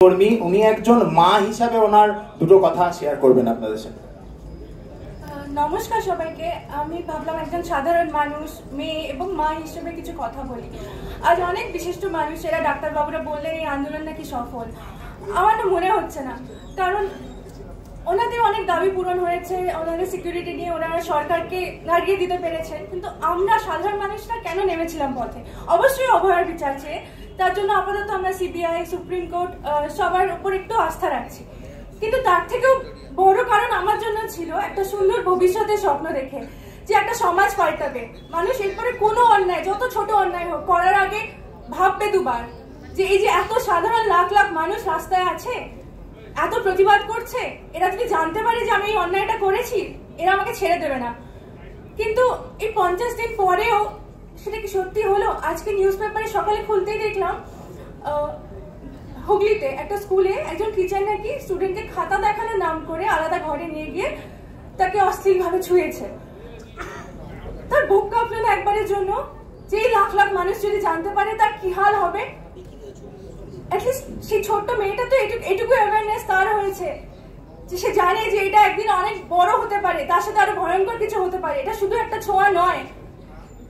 কর্মী, উনি একজন মা হিসাবে ওনার দুটো কথা শেয়ার করবেন আপনাদের সাথে। নমস্কার সবাইকে। আমি ভাবলাম একজন সাধারণ মানুষ, মেয়ে এবং মা হিসেবে কিছু কথা বলি। আজ অনেক বিশিষ্ট মানুষেরা, ডাক্তারবাবুরা বললেন এই আন্দোলন নাকি সফল। আমার না মনে হচ্ছে না, কারণ ওনাদের অনেক দাবি পূরণ হয়েছে, ওনাদের সিকিউরিটি নিয়ে ওনারা সরকারকে নাড়িয়ে দিতে পেরেছেন, কিন্তু আমরা সাধারণ মানুষরা কেন নেমেছিলাম পথে? অবশ্যই অভয়ার বিচার চেয়ে। তার জন্য আপাতত আমরা সিবিআই, সুপ্রিম কোর্ট সবার উপর একটু আস্থা রাখছি, কিন্তু তার থেকেও বড় কারণ আমার জন্য ছিল একটা সুন্দর ভবিষ্যতের স্বপ্ন দেখে, যে একটা সমাজ পাল্টাবে। মানুষ এরপরে কোনো অন্যায়, যত ছোট অন্যায় হোক, করার আগে ভাববে দুবার, যে এই যে এত সাধারণ লাখ লাখ মানুষ রাস্তায় আছে, এত প্রতিবাদ করছে, এরা যদি জানতে পারে যে আমি এই অন্যায়টা করেছি, এরা আমাকে ছেড়ে দেবে না। কিন্তু এই 50 দিন পরেও সেটা কি সত্যি হলো? আজকে নিউজ পেপারে সকালে খুলতেই দেখলাম হুগলিতে একটা স্কুলে একজন টিচার নাকি স্টুডেন্টকে খাতা দেখানোর নাম করে আলাদা ঘরে নিয়ে গিয়ে তাকে অশ্লীলভাবে ছুঁয়েছে। তার বুক কাঁপলো না একবারের জন্য? যে লাখ লাখ মানুষ যদি জানতে পারে তার কি হাল হবে? অ্যাটলিস্ট সেই ছোট্ট মেয়েটা তো এটুকু অ্যাওয়ারনেস তার হয়েছে যে সে জানে যে এটা একদিন অনেক বড় হতে পারে, তার সাথে আরো ভয়ঙ্কর কিছু হতে পারে, এটা শুধু একটা ছোঁয়া নয়।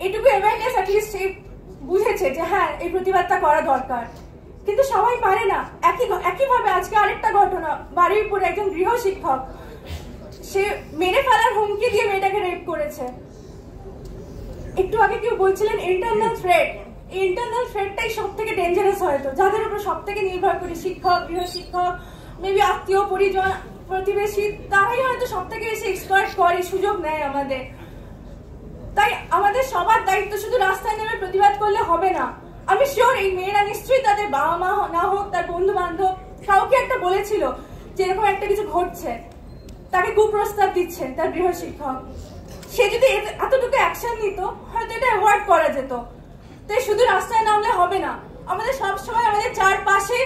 এটুকু অ্যাওয়ারনেস অ্যাটলিস্ট সে বুঝেছে যে হ্যাঁ, এই প্রতিবাদটা করা দরকার। কিন্তু সবাই পারে না। একইভাবে আজকে আরেকটা ঘটনা, বাড়ির পরে একজন গৃহ শিক্ষক, সে মেরে ফেলার হুমকি দিয়ে মেয়েটাকে রেপ করেছে। একটু আগে কেউ বলছিলেন ইন্টারনাল থ্রেট। এই ইন্টারনাল থ্রেটটাই সব থেকে ডেঞ্জারাস, হয়তো যাদের উপর সব থেকে নির্ভর করি, শিক্ষক, গৃহ শিক্ষক, মেবি আত্মীয় পরিজন, প্রতিবেশী, তারাই হয়তো সব থেকে বেশি এক্সপ্লয়েট করে, সুযোগ নেয় আমাদের। তাই আমাদের সবার দায়িত্ব শুধু রাস্তায় নেমে প্রতিবাদ করলে হবে না। আমি শিওর এই মেয়েরা নিশ্চয়ই তাদের বাবা মা না হোক, তার বন্ধু বান্ধব কাউকে একটা বলেছিল যে এরকম একটা কিছু ঘটছে, তাকে কুপ্রস্তাব দিচ্ছেন তার গৃহ শিক্ষক। সে যদি এতটুকু অ্যাকশন নিত, হয়তো এটা অ্যাভয়েড করা যেত। তাই শুধু রাস্তায় নামলে হবে না, আমাদের সবসময় আমাদের চারপাশে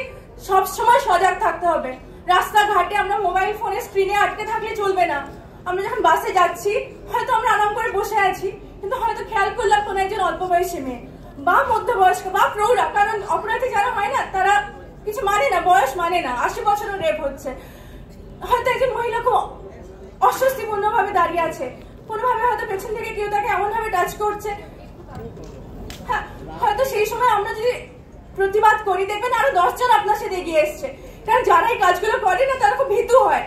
সবসময় সজাগ থাকতে হবে। রাস্তাঘাটে আমরা মোবাইল ফোনের স্ক্রিনে আটকে থাকলে চলবে না। আমরা যখন বাসে যাচ্ছি, হয়তো আমরা আরাম করে বসে আছি, কিন্তু হয়তো খেয়াল করলাম কোনো একজন অল্প বয়সী মেয়ে বা মধ্যবয়স্ক বা প্রৌঢ়া, কারণ অপরাধী যারা হয় না তারা কিছু মানে না, বয়স মানে না, 80 বছরও রেপ হচ্ছে। হয়তো একজন মহিলা খুব অস্বস্তিপূর্ণ ভাবে দাঁড়িয়ে আছে, কোনোভাবে হয়তো পেছন থেকে কেউ তাকে এমন ভাবে টাচ করছে। হ্যাঁ, হয়তো সেই সময় আমরা যদি প্রতিবাদ করি, দেখবেন আরো 10 জন আপনার সাথে এগিয়ে এসছে। কারণ যারা এই কাজগুলো করে না, তারা খুব ভীতু হয়,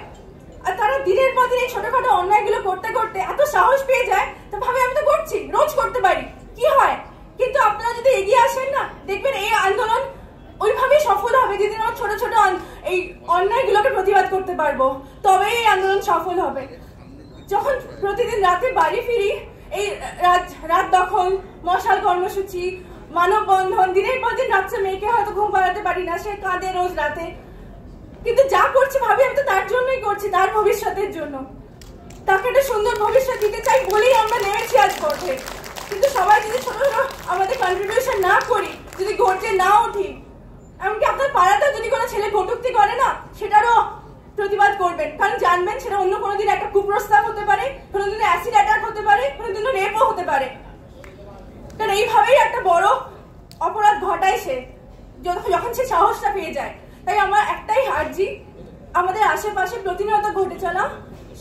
আর তারা দিনের পর দিন এই ছোটখাটো অন্যায়গুলো করতে করতে এত সাহস পেয়ে যায়, তো ভাবে আমি তো করছি, রোজ করতে পারি, কি হয়। কিন্তু আপনারা যদি এগিয়ে আসেন না, দেখবেন এই আন্দোলন ওইভাবেই সফল হবে। যেদিন আমরা ছোট ছোট এই অন্যায়গুলোকে প্রতিবাদ করতে পারবো, তবেই এই আন্দোলন সফল হবে। যখন প্রতিদিন রাতে বাড়ি ফিরি, এই রাত দখল, মশাল কর্মসূচি, মানববন্ধন, দিনের পর দিন রাত্রে মেয়েকে হয়তো ঘুম পাড়াতে পারি না, সে কাঁদে রোজ রাতে, কিন্তু যা করছি ভাবি আমি তো তার জন্যই করছি, তার ভবিষ্যতের জন্য। তাকে একটা সুন্দর ভবিষ্যৎ দিতে চাই বলেই আমরা নেমেছি আজ পথে। কিন্তু সবাই যদি ছোট ছোট আমাদের কন্ট্রিবিউশন না করি, যদি গর্জে না উঠি, এমনকি আপনার পাড়াতে যদি কোনো ছেলে কটূক্তি করে না, সেটারও প্রতিবাদ করবেন, কারণ জানবেন সেটা অন্য কোনোদিন একটা কুপ্রস্তাব হতে পারে, কোনোদিন অ্যাসিড অ্যাটাক হতে পারে, কোনোদিন রেপও হতে পারে। কারণ এইভাবেই একটা বড় অপরাধ ঘটায় সে, যখন সে সাহসটা পেয়ে যায়। তাই আমার একটাই আর্জি, আমাদের আশেপাশে প্রতিনিয়ত ঘটে চলা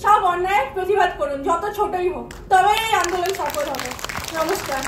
সব অন্যায়ের প্রতিবাদ করুন, যত ছোটই হোক, তবেই এই আন্দোলন সফল হবে। নমস্কার।